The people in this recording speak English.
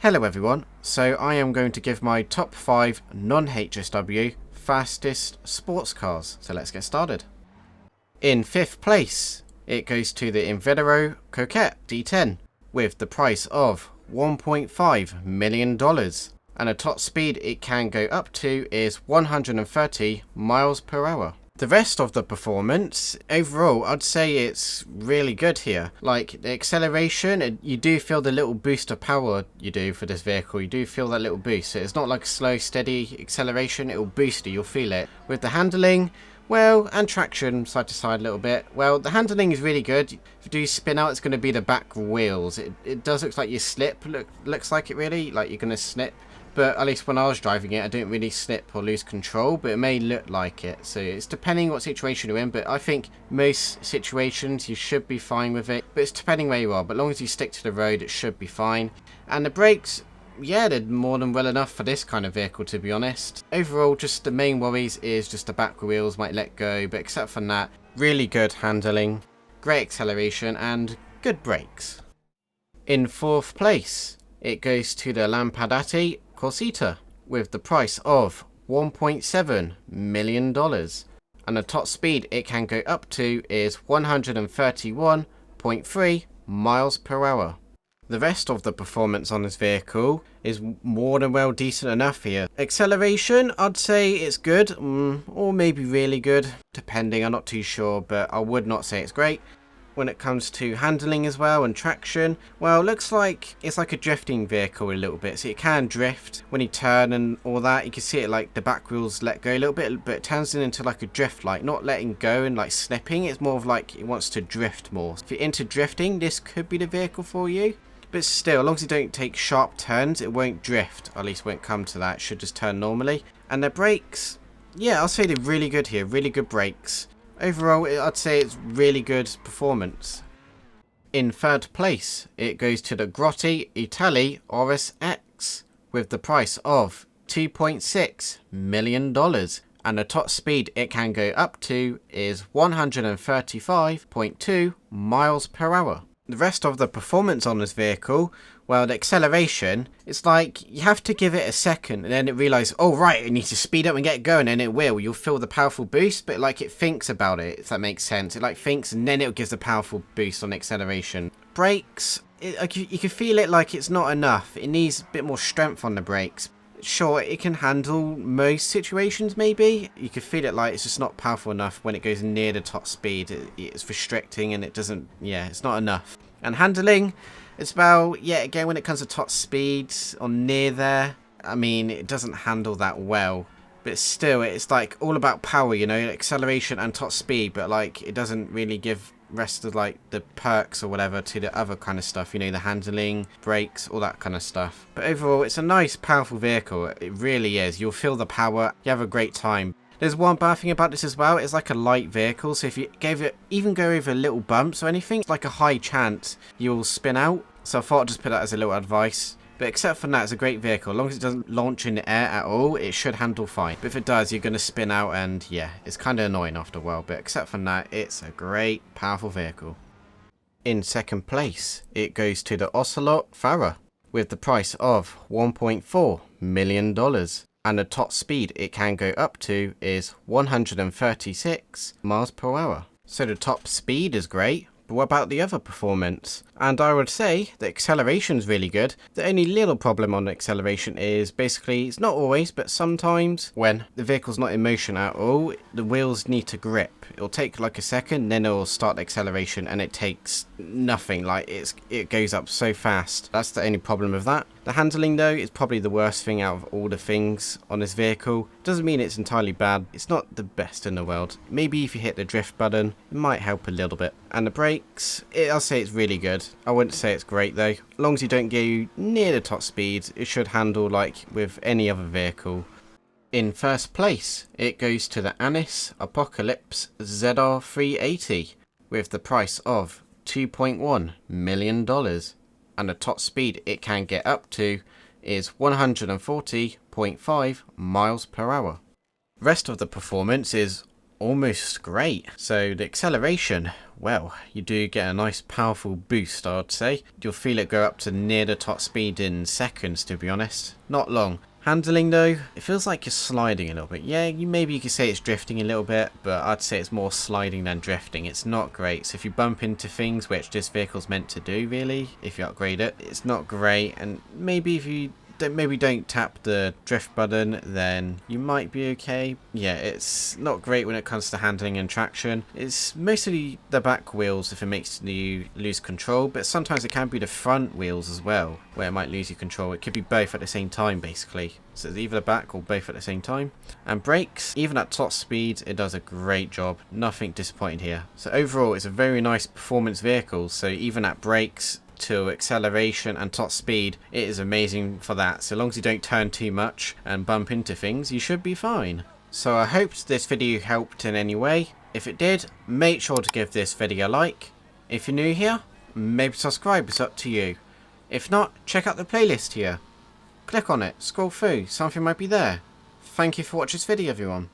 Hello everyone, so I am going to give my top 5 non-HSW fastest sports cars, so let's get started. In 5th place, it goes to the Invedero Coquette D10 with the price of $1.5 million, and a top speed it can go up to is 130 miles per hour. The rest of the performance, overall, I'd say it's really good here. Like, the acceleration, you do feel the little boost of power you do for this vehicle. You do feel that little boost. So it's not like a slow, steady acceleration. It will boost you. You'll feel it. With the handling, well, and traction side to side a little bit. Well, the handling is really good. If you do spin out, it's going to be the back wheels. It does look like you slip. Looks like it really, like you're going to snip. But at least when I was driving it, I didn't really slip or lose control, but it may look like it. So it's depending what situation you're in, but I think most situations you should be fine with it. But it's depending where you are, but as long as you stick to the road, it should be fine. And the brakes, yeah, they're more than well enough for this kind of vehicle, to be honest. Overall, just the main worries is just the back wheels might let go, but except for that, really good handling, great acceleration, and good brakes. In 4th place, it goes to the LAMPADATI COSITA with the price of $1.7 million, and the top speed it can go up to is 131.3 miles per hour. The rest of the performance on this vehicle is more than well decent enough here. Acceleration, I'd say it's good, or maybe really good, depending, I'm not too sure, but I would not say it's great. When it comes to handling as well and traction, well, it looks like it's like a drifting vehicle a little bit, so it can drift when you turn and all that. You can see it like the back wheels let go a little bit, but it turns it into like a drift, like not letting go and like slipping. It's more of like it wants to drift more. If you're into drifting, this could be the vehicle for you. But still, as long as you don't take sharp turns, it won't drift. At least won't come to that. It should just turn normally. And the brakes, yeah, I'll say they're really good here. Really good brakes. Overall, I'd say it's really good performance. In 3rd place, it goes to the Grotti Italy Oris X with the price of $2.6 million, and the top speed it can go up to is 135.2 miles per hour. The rest of the performance on this vehicle, well, the acceleration, it's like you have to give it a second and then it realizes, oh right, it needs to speed up and get going, and it will. You'll feel the powerful boost, but like it thinks about it, if that makes sense. It like thinks and then it gives the powerful boost on acceleration. Brakes, like you can feel it like it's not enough. It needs a bit more strength on the brakes. Sure, it can handle most situations maybe. You can feel it like it's just not powerful enough when it goes near the top speed. It's restricting and it doesn't, yeah, it's not enough. And handling, it's about, yeah, again, when it comes to top speed or near there, I mean, it doesn't handle that well. But still, it's like all about power, you know, acceleration and top speed, but like it doesn't really give rest of like the perks or whatever to the other kind of stuff, you know, the handling, brakes, all that kind of stuff. But overall, it's a nice, powerful vehicle. It really is. You'll feel the power. You have a great time. There's one bad thing about this as well. It's like a light vehicle, so if you gave it, even go over little bumps or anything, it's like a high chance you'll spin out. So I thought I'd just put that as a little advice. But except for that, it's a great vehicle. As long as it doesn't launch in the air at all, it should handle fine. But if it does, you're going to spin out, and yeah, it's kind of annoying after a while. But except for that, it's a great, powerful vehicle. In 2nd place, it goes to the OCELOT Pharaoh with the price of $1.4 million. And the top speed it can go up to is 136 miles per hour. So the top speed is great. But what about the other performance? And I would say the acceleration is really good. The only little problem on the acceleration is basically, it's not always, but sometimes when the vehicle's not in motion at all, the wheels need to grip. It'll take like a second, then it'll start the acceleration and it takes nothing. Like it goes up so fast. That's the only problem with that. The handling though is probably the worst thing out of all the things on this vehicle. Doesn't mean it's entirely bad. It's not the best in the world. Maybe if you hit the drift button, it might help a little bit. And the brakes, I'll say it's really good. I wouldn't say it's great though. As long as you don't go near the top speed, it should handle like with any other vehicle. In 1st place, it goes to the Anis Apocalypse ZR380 with the price of $2.1 million. And the top speed it can get up to is 140.5 miles per hour. The rest of the performance is almost great. So the acceleration, well, you do get a nice powerful boost, I would say. You'll feel it go up to near the top speed in seconds, to be honest. Not long. Handling though, it feels like you're sliding a little bit. Yeah, maybe you could say it's drifting a little bit, but I'd say it's more sliding than drifting. It's not great. So if you bump into things, which this vehicle's meant to do really, if you upgrade it, it's not great. And maybe if you don't tap the drift button, then you might be okay. Yeah, it's not great when it comes to handling and traction. It's mostly the back wheels if it makes you lose control, but sometimes it can be the front wheels as well where it might lose your control. It could be both at the same time basically. So it's either the back or both at the same time. And brakes, even at top speed, it does a great job. Nothing disappointing here. So overall, it's a very nice performance vehicle. So even at brakes, to acceleration and top speed, it is amazing for that. So long as you don't turn too much and bump into things, you should be fine. So I hope this video helped in any way. If it did, make sure to give this video a like. If you're new here, maybe subscribe, it's up to you. If not, check out the playlist here. Click on it, scroll through, something might be there. Thank you for watching this video, everyone.